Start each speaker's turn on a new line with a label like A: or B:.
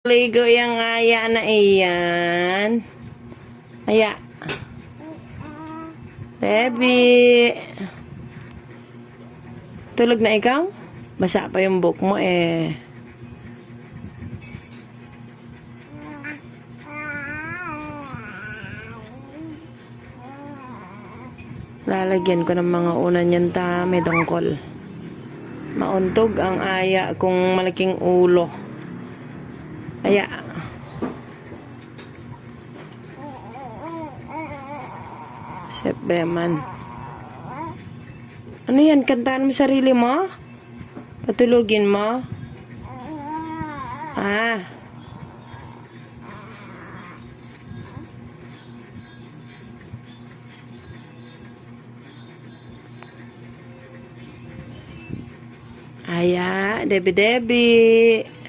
A: Ligo yung aya na iyan. Aya. Debbie. Tulog na ikaw? Basa pa yung buhok mo eh. Lalagyan ko ng mga unan yan ta, may dangkol. Mauntog ang aya kung malaking ulo. Aya. Sep Beman. Ano yan? Kantaan mo sarili mo? Patulugin mo? Ah. Aya, Debbie.